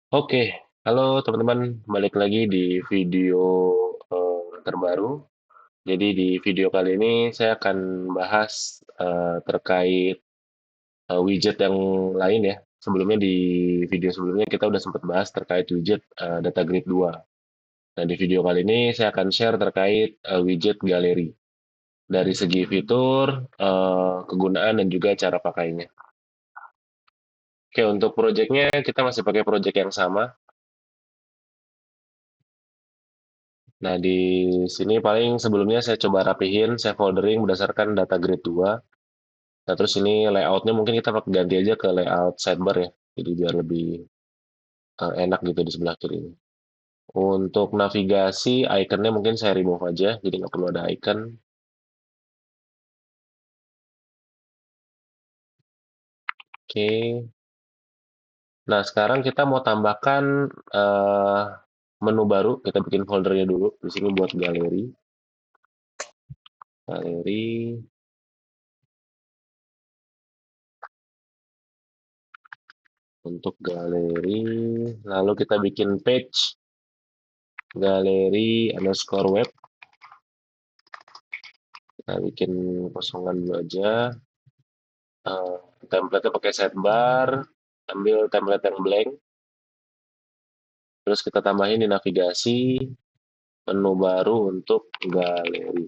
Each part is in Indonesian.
Oke, halo teman-teman, balik lagi di video terbaru. Jadi di video kali ini saya akan bahas terkait widget yang lain ya. Sebelumnya di video sebelumnya kita udah sempat bahas terkait widget Data Grid 2. Nah, di video kali ini saya akan share terkait widget galeri dari segi fitur, kegunaan dan juga cara pakainya. Oke, untuk projectnya kita masih pakai project yang sama. Nah, di sini paling sebelumnya saya coba rapihin, saya foldering berdasarkan data grid 2. Nah, terus ini layoutnya mungkin kita pakai ganti aja ke layout sidebar ya. Jadi biar lebih enak gitu di sebelah kiri ini. Untuk navigasi, iconnya mungkin saya remove aja, jadi nggak perlu ada icon. Oke. Nah, sekarang kita mau tambahkan eh, menu baru. Kita bikin foldernya dulu. Di sini buat galeri. Galeri untuk galeri. Lalu kita bikin page galeri underscore web. Kita bikin kosongan dulu aja. Eh, Template-nya pakai sidebar, ambil template yang blank, terus kita tambahin di navigasi, menu baru untuk galeri.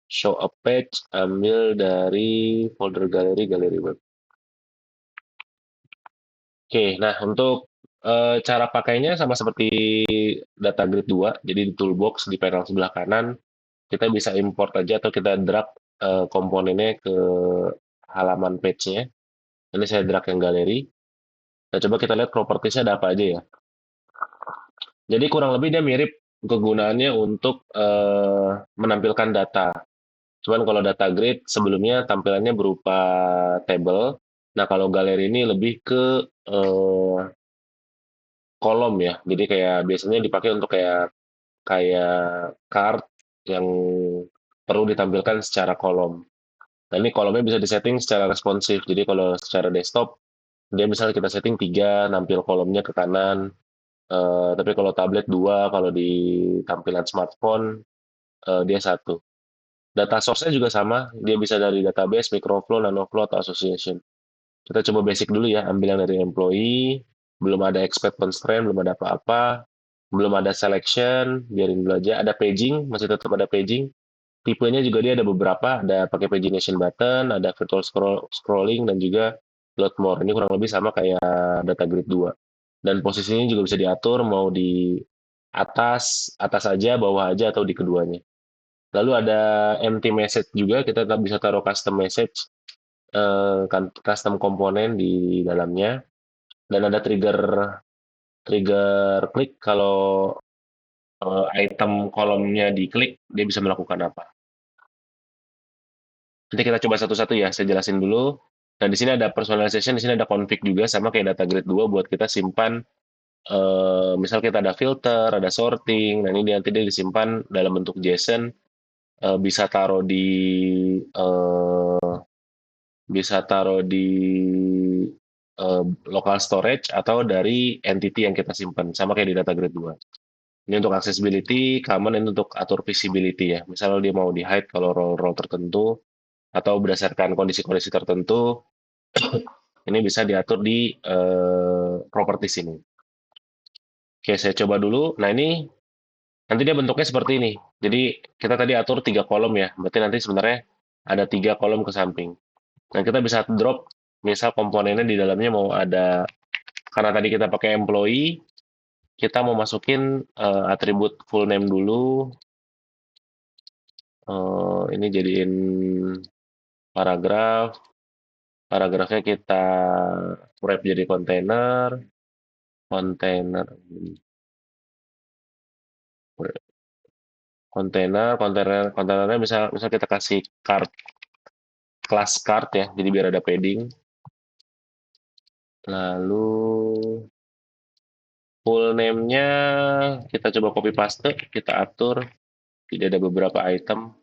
Show a page, ambil dari folder galeri, galeri web. Oke, nah untuk cara pakainya sama seperti data grid 2, jadi di toolbox di panel sebelah kanan, kita bisa import aja atau kita drag komponennya ke halaman page-nya. Ini saya drag yang galeri. Nah, coba kita lihat propertiesnya ada apa aja ya. Jadi kurang lebih dia mirip kegunaannya untuk menampilkan data. Cuman kalau data grid sebelumnya tampilannya berupa table. Nah, kalau galeri ini lebih ke kolom ya. Jadi kayak biasanya dipakai untuk kayak kayak card yang perlu ditampilkan secara kolom. Nah, ini kolomnya bisa disetting secara responsif. Jadi kalau secara desktop, dia misalnya kita setting 3, nampil kolomnya ke kanan. Tapi kalau tablet 2, kalau di tampilan smartphone dia satu. Data source-nya juga sama, dia bisa dari database, microflow, nanoflow, atau association. Kita coba basic dulu ya, ambil yang dari employee, belum ada expect constraint, belum ada apa-apa, belum ada selection, biarin dulu aja. Ada paging, masih tetap ada paging. Tipenya juga dia ada beberapa, ada pakai pagination button, ada virtual scrolling, dan juga load more. Ini kurang lebih sama kayak data grid 2. Dan posisinya juga bisa diatur mau di atas, atas aja, bawah aja, atau di keduanya. Lalu ada empty message juga, kita tetap bisa taruh custom message, custom komponen di dalamnya. Dan ada trigger trigger klik kalau item kolomnya diklik, dia bisa melakukan apa. Nanti kita coba satu-satu ya, saya jelasin dulu. Nah, di sini ada personalization, di sini ada config juga, sama kayak data grid 2 buat kita simpan, misal kita ada filter, ada sorting, nah ini nanti dia disimpan dalam bentuk JSON, bisa taruh di eh, bisa taruh di local storage atau dari entity yang kita simpan, sama kayak di data grid 2. Ini untuk accessibility, common ini untuk atur visibility ya. Misalnya dia mau di-hide kalau role-role tertentu, atau berdasarkan kondisi-kondisi tertentu, ini bisa diatur di properties ini. Oke, saya coba dulu. Nah, ini nanti dia bentuknya seperti ini. Jadi kita tadi atur 3 kolom ya. Berarti nanti sebenarnya ada 3 kolom ke samping. Nah, kita bisa drop misal komponennya di dalamnya mau ada, karena tadi kita pakai employee, kita mau masukin atribut full name dulu. Ini jadiin paragraf. Paragrafnya kita wrap jadi kontainer. Kontainer. Kontainernya misal misal kita kasih card, kelas card ya, jadi biar ada padding. Lalu full name-nya kita coba copy paste, kita atur. Jadi ada beberapa item.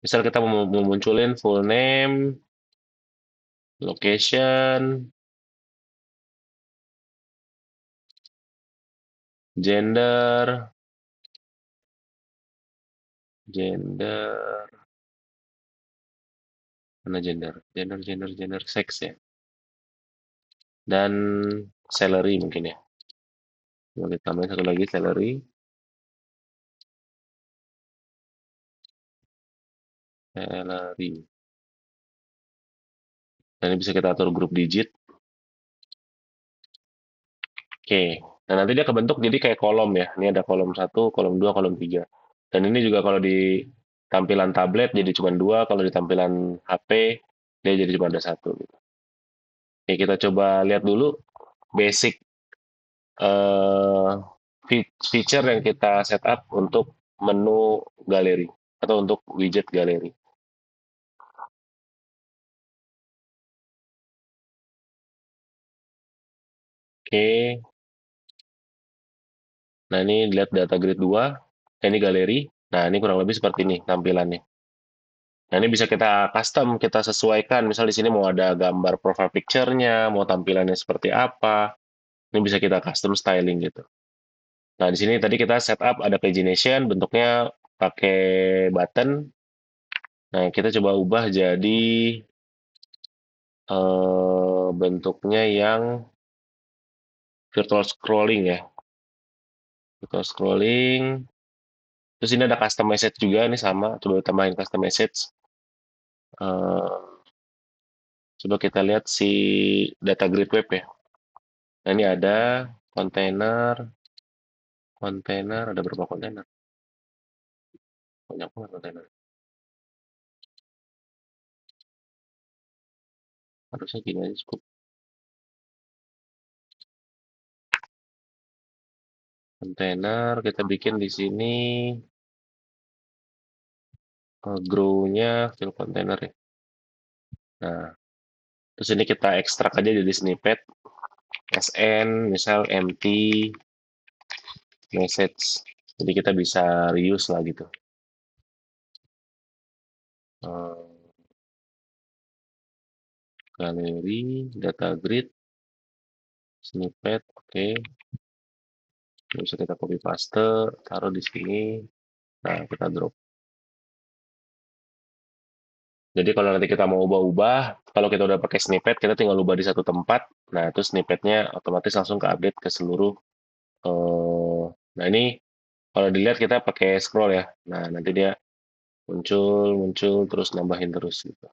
Misal kita mau munculin full name, location, gender, gender, mana gender? Gender, seks ya. Dan salary mungkin ya. Mau ditambahin satu lagi salary, salary. Dan ini bisa kita atur grup digit. Oke. Nah, nanti dia kebentuk jadi kayak kolom ya. Ini ada kolom satu, kolom 2, kolom 3. Dan ini juga kalau di tampilan tablet jadi cuma 2, kalau di tampilan HP dia jadi cuma ada satu gitu. Oke, kita coba lihat dulu basic eh, feature yang kita setup untuk menu galeri atau untuk widget galeri. Oke, nah ini lihat data grid 2, ini galeri. Nah, ini kurang lebih seperti ini tampilannya. Nah, ini bisa kita custom, kita sesuaikan. Misal di sini mau ada gambar profile picture-nya, mau tampilannya seperti apa. Ini bisa kita custom styling gitu. Nah, di sini tadi kita setup ada pagination, bentuknya pakai button. Nah, kita coba ubah jadi bentuknya yang virtual scrolling ya. Virtual scrolling. Terus ini ada custom message juga, ini sama. Coba tambahin custom message. Eh, coba kita lihat si data grid web ya. Nah, ini ada kontainer, kontainer, ada berapa kontainer? Banyak banget kontainer. Harusnya gini aja cukup. Kontainer kita bikin di sini grow-nya fill kontainer ya. Nah, terus ini kita ekstrak aja jadi snippet sn misal empty message. Jadi kita bisa reuse lah gitu. Eh, galeri, data grid, snippet, oke. Bisa kita copy paste, taruh di sini. Nah, kita drop. Jadi kalau nanti kita mau ubah-ubah, kalau kita udah pakai snippet, kita tinggal ubah di satu tempat. Nah, itu snippetnya otomatis langsung ke update ke seluruh. eh nah, ini kalau dilihat kita pakai scroll ya. Nah, nanti dia muncul, muncul, terus nambahin terus gitu.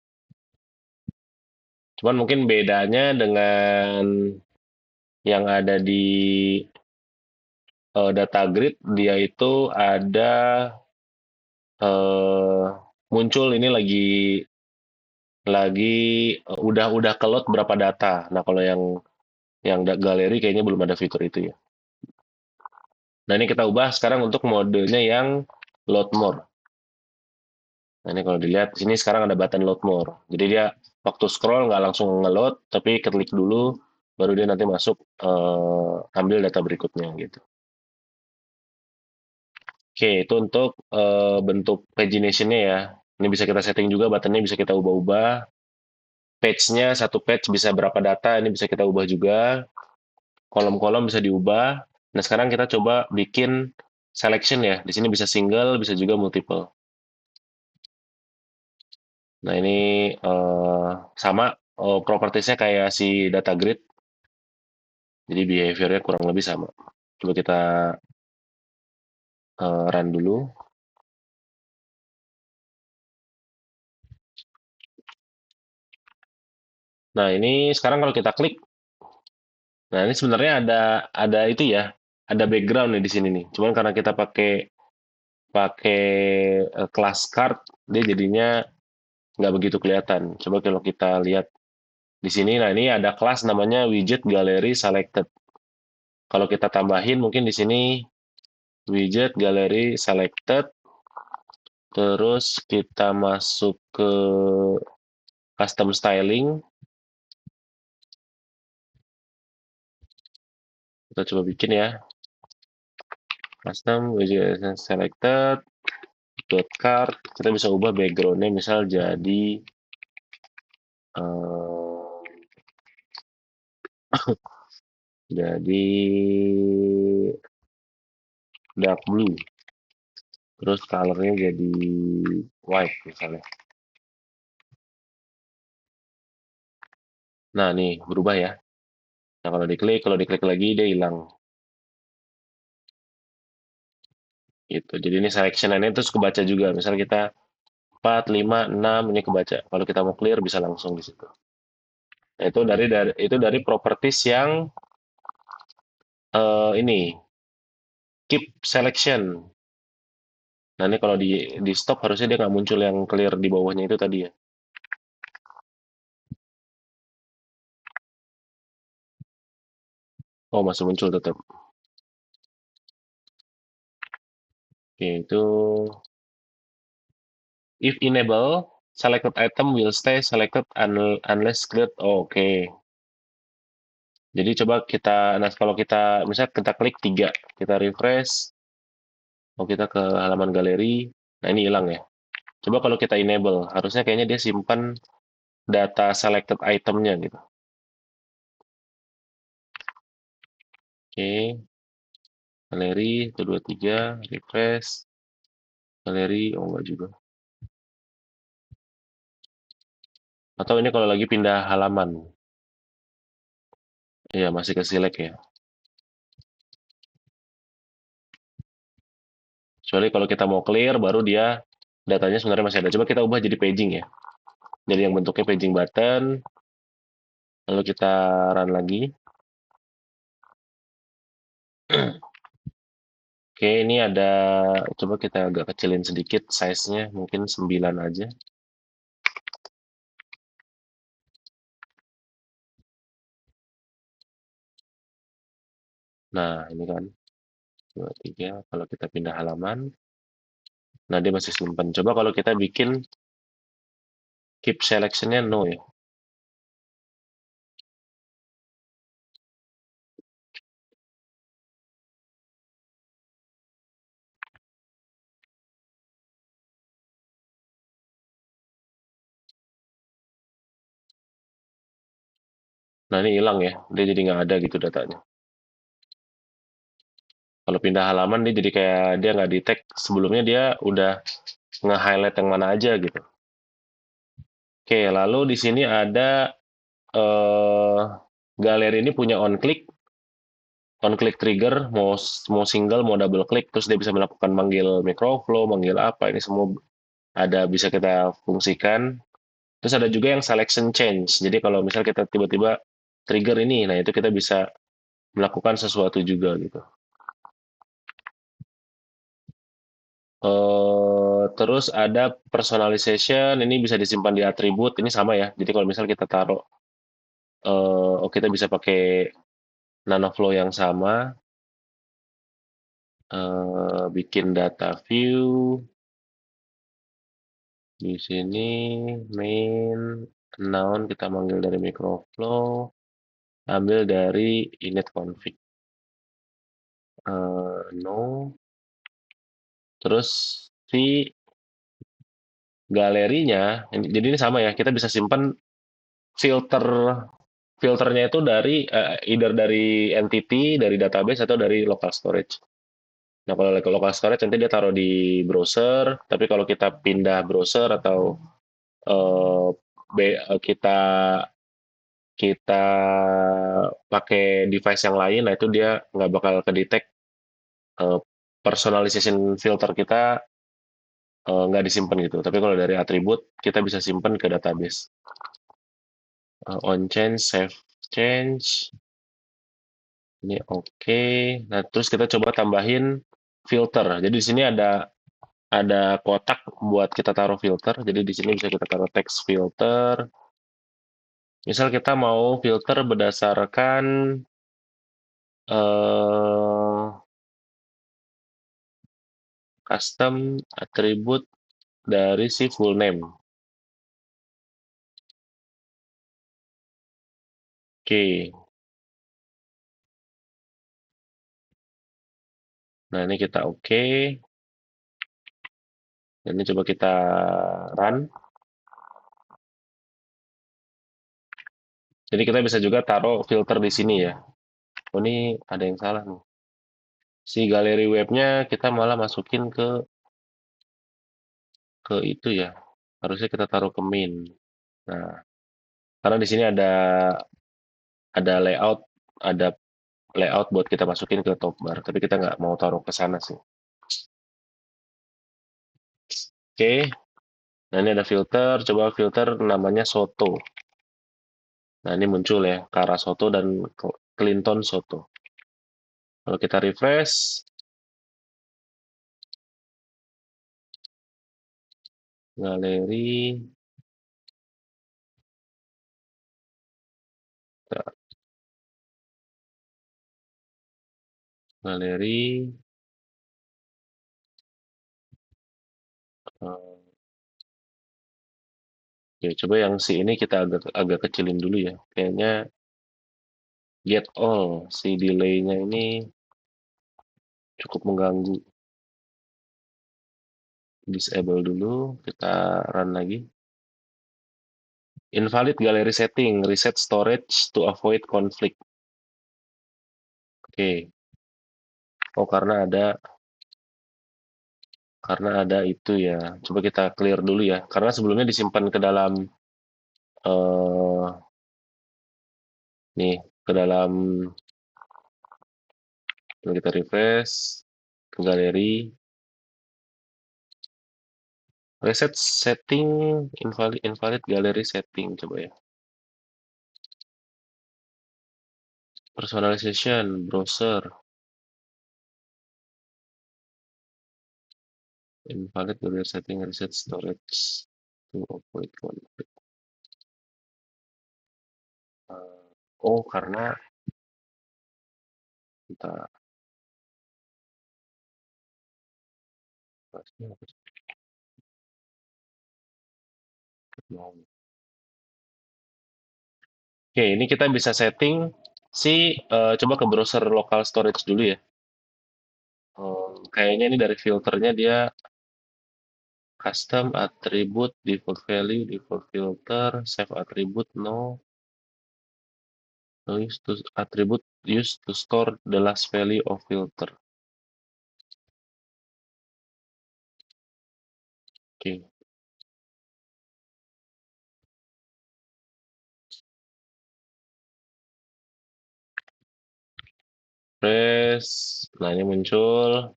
Cuman mungkin bedanya dengan yang ada di data grid, dia itu ada eh muncul ini lagi udah kelot berapa data. Nah, kalau yang galeri kayaknya belum ada fitur itu ya. Nah, ini kita ubah sekarang untuk modenya yang load more. Nah, ini kalau dilihat di sini sekarang ada button load more. Jadi dia waktu scroll nggak langsung nge-load, tapi klik dulu, baru dia nanti masuk ambil data berikutnya gitu. Oke, itu untuk bentuk pagination-nya ya. Ini bisa kita setting juga, buttonnya bisa kita ubah-ubah. Page-nya satu page bisa berapa data, ini bisa kita ubah juga. Kolom-kolom bisa diubah. Nah, sekarang kita coba bikin selection ya. Di sini bisa single, bisa juga multiple. Nah, ini sama propertiesnya kayak si data grid. Jadi behavior-nya kurang lebih sama. Coba kita run dulu. Nah, ini sekarang kalau kita klik, nah ini sebenarnya ada itu ya, ada background nih di sini nih. Cuman karena kita pakai pakai class card, dia jadinya nggak begitu kelihatan. Coba kalau kita lihat di sini, nah ini ada kelas namanya widget gallery selected. Kalau kita tambahin mungkin di sini widget gallery selected, terus kita masuk ke custom styling. Kita coba bikin ya. Custom widget selected dot card. Kita bisa ubah backgroundnya misal jadi eh, jadi dark blue, terus colornya jadi white misalnya. Nah, nih berubah ya. Nah, kalau diklik lagi dia hilang gitu. Jadi ini selectionannya terus kebaca juga. Misal kita 4, 5, 6 ini kebaca. Kalau kita mau clear bisa langsung di situ. Nah, itu dari properties yang ini keep selection. Nah, ini kalau di stop harusnya dia nggak muncul yang clear di bawahnya itu tadi ya. Oh, masih muncul tetap. Oke, itu if enable, selected item will stay selected unless cleared. Oh, oke. Jadi coba nah kalau kita, misalnya kita klik 3, kita refresh, mau kita ke halaman galeri, nah ini hilang ya. Coba kalau kita enable, harusnya kayaknya dia simpan data selected itemnya gitu. Oke, galeri, 1, 2, 3, refresh, galeri, oh enggak juga. Atau ini kalau lagi pindah halaman, ya masih ke select ya. Kecuali kalau kita mau clear, baru dia datanya sebenarnya masih ada. Coba kita ubah jadi paging ya. Jadi yang bentuknya paging button, lalu kita run lagi. Oke, ini ada, coba kita agak kecilin sedikit size-nya, mungkin 9 aja. Nah, ini kan, 2, 3, kalau kita pindah halaman, nah dia masih simpan. Coba kalau kita bikin keep selection-nya no ya. Nah, ini hilang ya, dia jadi nggak ada gitu datanya. Kalau pindah halaman, dia jadi kayak, dia nggak di tag, sebelumnya dia udah nge-highlight yang mana aja gitu. Oke, lalu di sini ada eh galeri ini punya on click trigger, mau single, mau double click, terus dia bisa melakukan manggil microflow, manggil apa, ini semua ada bisa kita fungsikan. Terus ada juga yang selection change. Jadi kalau misal kita tiba-tiba trigger ini, nah itu kita bisa melakukan sesuatu juga gitu. Terus ada personalization, ini bisa disimpan di atribut, ini sama ya. Jadi kalau misal kita taruh, oh kita bisa pakai nanoflow yang sama, bikin data view, di sini main noun kita manggil dari microflow, ambil dari init config, no, terus si galerinya, jadi ini sama ya, kita bisa simpan filter filternya itu dari either dari entity, dari database atau dari local storage. Nah, kalau local storage nanti dia taruh di browser, tapi kalau kita pindah browser atau eh, kita kita pakai device yang lain, nah itu dia nggak bakal kedetek eh, personalization filter kita nggak disimpan gitu. Tapi kalau dari atribut kita bisa simpan ke database. On change, save change, ini oke. Nah, terus kita coba tambahin filter. Jadi di sini ada kotak buat kita taruh filter. Jadi di sini bisa kita taruh text filter. Misal kita mau filter berdasarkan eh, custom atribut dari si full name. Oke. Nah, ini kita oke. Dan ini coba kita run. Jadi kita bisa juga taruh filter di sini ya. Oh, ini ada yang salah nih. Si galeri webnya kita malah masukin ke itu ya. Harusnya kita taruh ke main. Nah, karena di sini ada ada layout buat kita masukin ke top bar, tapi kita nggak mau taruh ke sana sih. Oke, nah ini ada filter, coba filter namanya Soto. Nah ini muncul ya, Kara Soto dan Clinton Soto. Kalau kita refresh, galeri, galeri, eh, oke, coba yang si ini kita agak agak kecilin dulu ya. Kayaknya get all, si delay-nya ini cukup mengganggu. Disable dulu, kita run lagi. Invalid gallery setting, reset storage to avoid conflict. Oke. Oh, karena ada itu ya. Coba kita clear dulu ya. Karena sebelumnya disimpan ke dalam eh nih, ke dalam coba kita refresh ke galeri, reset setting, invalid gallery setting coba ya. Personalization browser, invalid gallery setting, reset storage to avoid conflict. Oh, karena kita Oke, ini kita bisa setting coba ke browser local storage dulu ya. Kayaknya ini dari filternya dia custom attribute default value default filter save attribute no use to attribute used to store the last value of filter. Oke, press. Nah ini muncul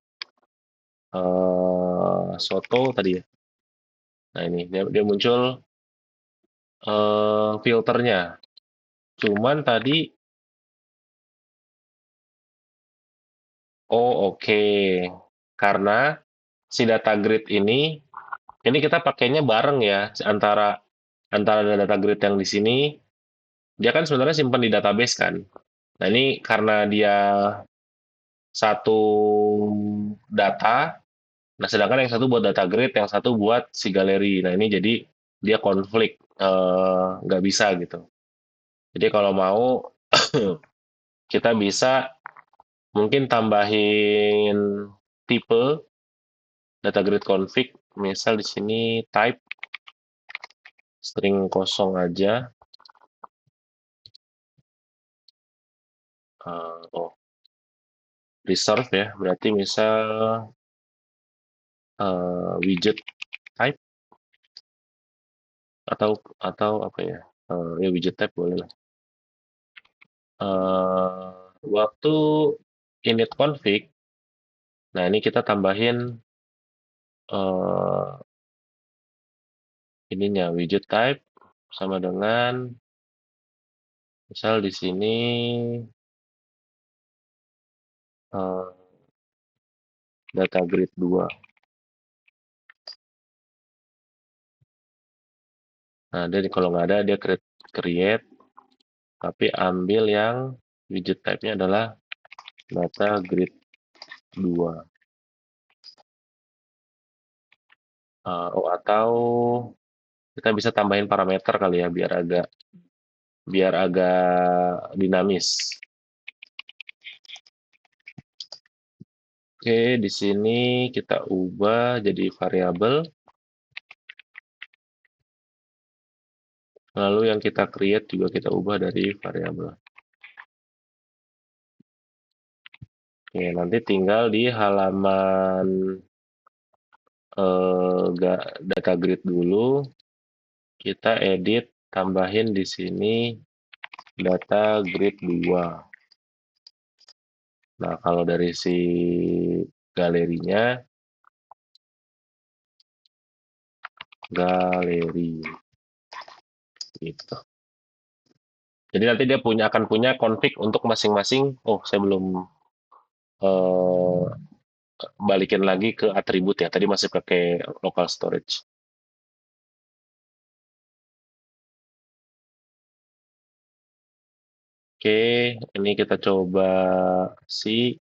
soto tadi ya. Nah ini dia muncul filternya. Cuman tadi oh oke. Karena si data grid ini kita pakainya bareng ya antara antara data grid yang di sini dia kan sebenarnya simpan di database kan. Nah ini karena dia satu data, nah sedangkan yang satu buat data grid, yang satu buat si galeri. Nah ini jadi dia konflik, nggak bisa gitu. Jadi kalau mau kita bisa mungkin tambahin tipe data grid config, misal di sini type string kosong aja. Oh, reserve ya, berarti misal widget type atau apa ya? Ya widget type boleh lah. Eh, waktu init config, nah ini kita tambahin eh, ininya widget type sama dengan misal di sini eh, data grid 2. Nah, dia kalau nggak ada dia create tapi ambil yang widget type-nya adalah data grid 2. Oh, atau kita bisa tambahin parameter kali ya biar agak dinamis. Oke, di sini kita ubah jadi variabel. Lalu yang kita create juga kita ubah dari variabel. Oke, nanti tinggal di halaman data grid dulu, kita edit, tambahin di sini data grid 2. Nah, kalau dari si galerinya, galeri gitu. Jadi nanti dia akan punya config untuk masing-masing. Oh, saya belum eh, balikin lagi ke atribut ya. Tadi masih pakai local storage. Oke, ini kita coba si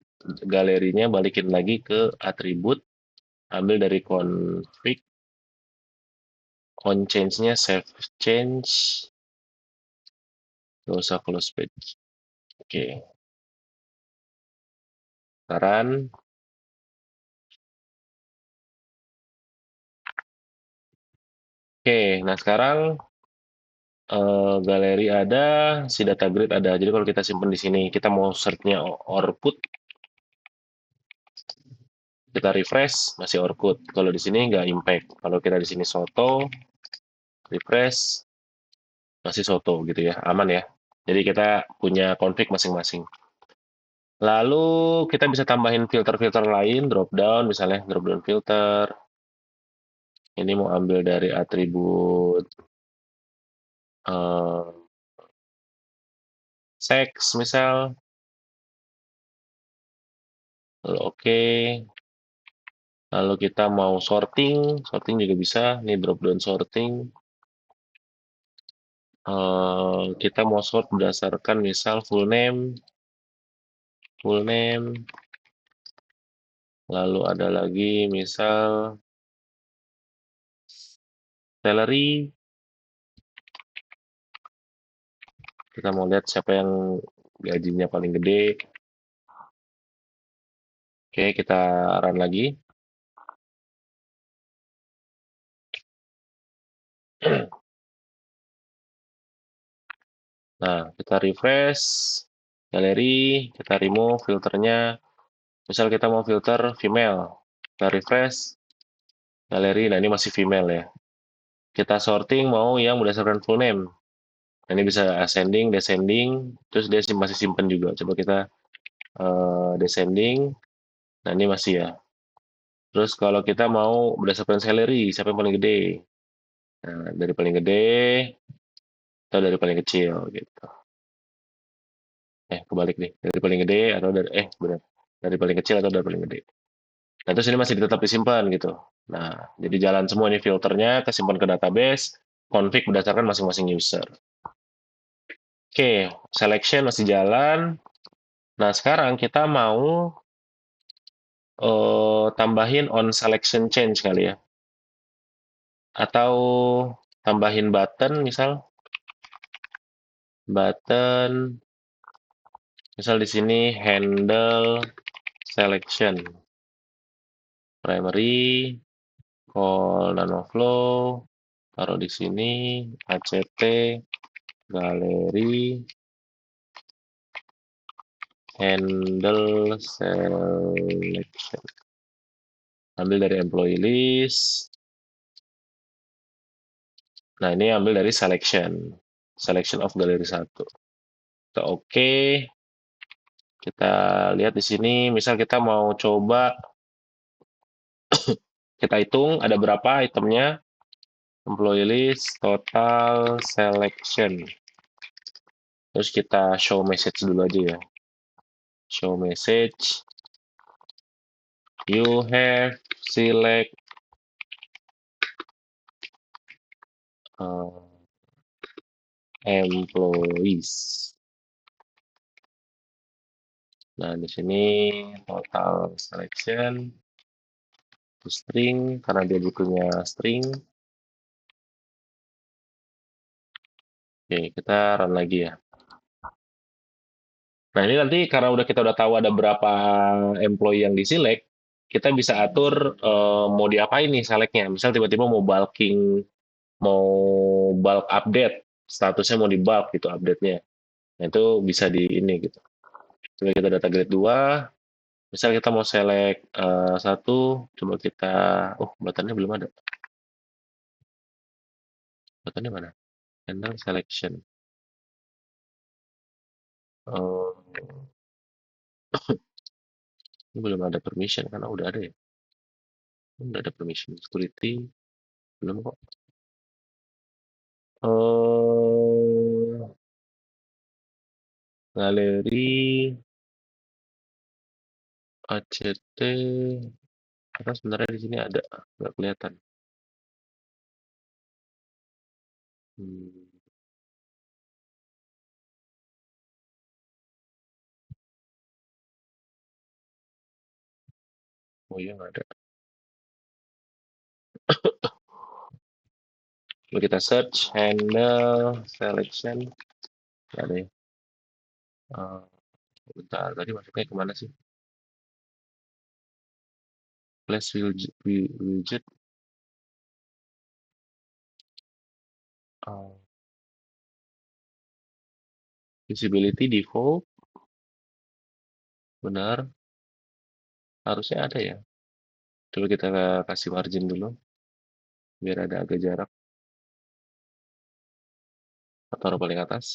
galerinya balikin lagi ke atribut. Ambil dari config, on change-nya save change, gak usah close page. Oke, sekarang oke, nah sekarang galeri ada, si data grid ada. Jadi kalau kita simpan di sini, kita mau search-nya output, kita refresh masih output. Kalau di sini nggak impact. Kalau kita di sini soto, refresh masih soto gitu ya, aman ya. Jadi kita punya config masing-masing. Lalu kita bisa tambahin filter-filter lain, drop down misalnya drop down filter. Ini mau ambil dari atribut eh, sex misal. Lalu oke. Lalu kita mau sorting, sorting juga bisa. Ini drop down sorting. Kita mau sort berdasarkan misal full name. Lalu ada lagi misal salary. Kita mau lihat siapa yang gajinya paling gede. Oke, kita run lagi. Nah, kita refresh galeri, kita remove filternya. Misal kita mau filter female, kita refresh galeri. Nah, ini masih female ya. Kita sorting mau yang berdasarkan full name. Nah, ini bisa ascending, descending, terus dia masih simpen juga. Coba kita descending. Nah, ini masih ya. Terus kalau kita mau berdasarkan salary, siapa yang paling gede? Nah, dari paling gede atau dari paling kecil gitu. Kebalik nih. Dari paling gede atau dari benar. Dari paling kecil atau dari paling gede. Nah, terus ini masih tetap disimpan gitu. Nah, jadi jalan semua ini filternya kesimpan ke database, config berdasarkan masing-masing user. Oke, selection masih jalan. Nah, sekarang kita mau tambahin on selection change kali ya. Atau tambahin button misal. Button, misal di sini handle selection. Primary, call nanoflow, taruh di sini, act, galeri, handle selection. Ambil dari employee list. Nah, ini ambil dari selection. Selection of galeri 1. Kita oke. Kita lihat di sini, misal kita mau coba, kita hitung ada berapa itemnya. Employee list, total selection. Terus kita show message dulu aja ya. Show message. You have select employees. Nah, di sini total selection string karena dia butuhnya string. Oke, kita run lagi ya. Nah, ini nanti karena kita udah tahu ada berapa employee yang diselect, kita bisa atur mau diapain nih selectnya. Misal tiba-tiba mau bulk update, statusnya mau di bulk gitu update-nya. Nah, itu bisa di ini gitu. Coba kita data grade 2, Misal kita mau select satu, coba kita, oh buttonnya belum ada. Buttonnya mana? Handle selection. Oh, ini belum ada permission karena udah ada ya. Udah ada permission security, belum kok. Oh, galeri, ACT, atau sebenarnya di sini ada, nggak kelihatan. Hmm, oh iya nggak ada. Coba kita search handle selection, nggak ada ya. Eh, bentar, tadi masuknya kemana sih? Flash widget, oh, visibility default, benar, harusnya ada ya. Coba kita kasih margin dulu, biar ada agak jarak, atau taruh paling atas.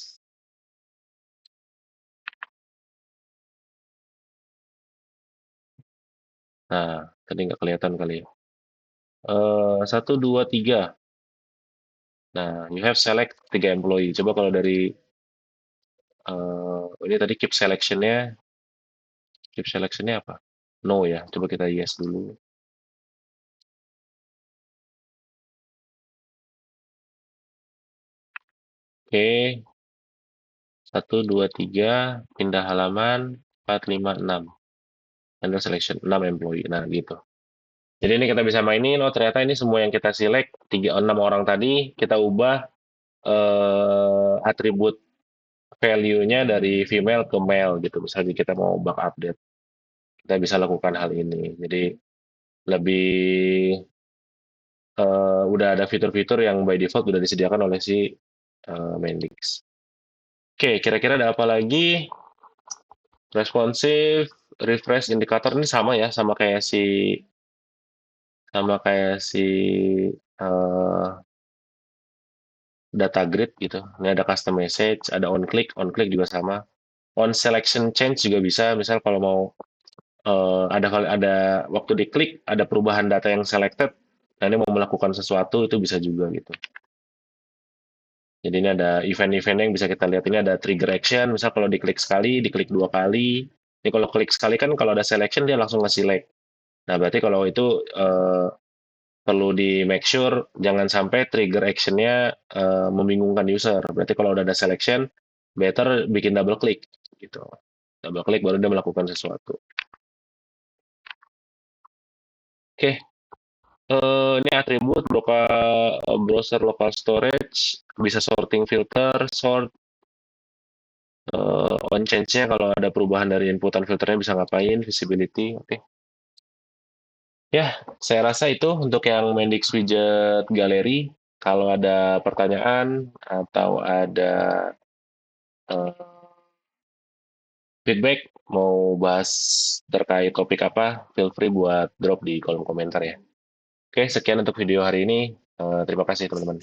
Nah, tadi nggak kelihatan kali ya. Satu, dua, tiga. Nah, you have select tiga employee. Coba kalau dari ini tadi keep selectionnya apa? No ya. Coba kita yes dulu. Oke, satu, dua, tiga, pindah halaman, 4, 5, 6. Handle selection, 6 employee. Nah, gitu. Jadi ini kita bisa mainin, oh ternyata ini semua yang kita select, 6 orang tadi, kita ubah atribut value-nya dari female ke male gitu. Misalnya kita mau bug update, kita bisa lakukan hal ini. Jadi lebih udah ada fitur-fitur yang by default udah disediakan oleh si Mendix. Oke, kira-kira ada apa lagi? Responsive, refresh indikator ini sama ya, sama kayak si eh, data grid gitu. Ini ada custom message, ada on click juga sama. On selection change juga bisa, misal kalau mau ada waktu diklik ada perubahan data yang selected, nah ini mau melakukan sesuatu itu bisa juga gitu. Jadi ini ada event-event yang bisa kita lihat. Ini ada trigger action, misal kalau diklik sekali, diklik dua kali. Ini kalau klik sekali kan kalau ada selection dia langsung nge-select. Nah berarti kalau itu perlu di make sure jangan sampai trigger actionnya membingungkan user. Berarti kalau udah ada selection, better bikin double click gitu. Double click baru dia melakukan sesuatu. Oke, ini atribut browser local storage, bisa sorting filter, sort, on change-nya kalau ada perubahan dari inputan filternya bisa ngapain, visibility, oke. Ya, saya rasa itu untuk yang Mendix Widget Gallery. Kalau ada pertanyaan atau ada eh, feedback, mau bahas terkait topik apa, feel free buat drop di kolom komentar ya. Oke, sekian untuk video hari ini. Terima kasih teman-teman.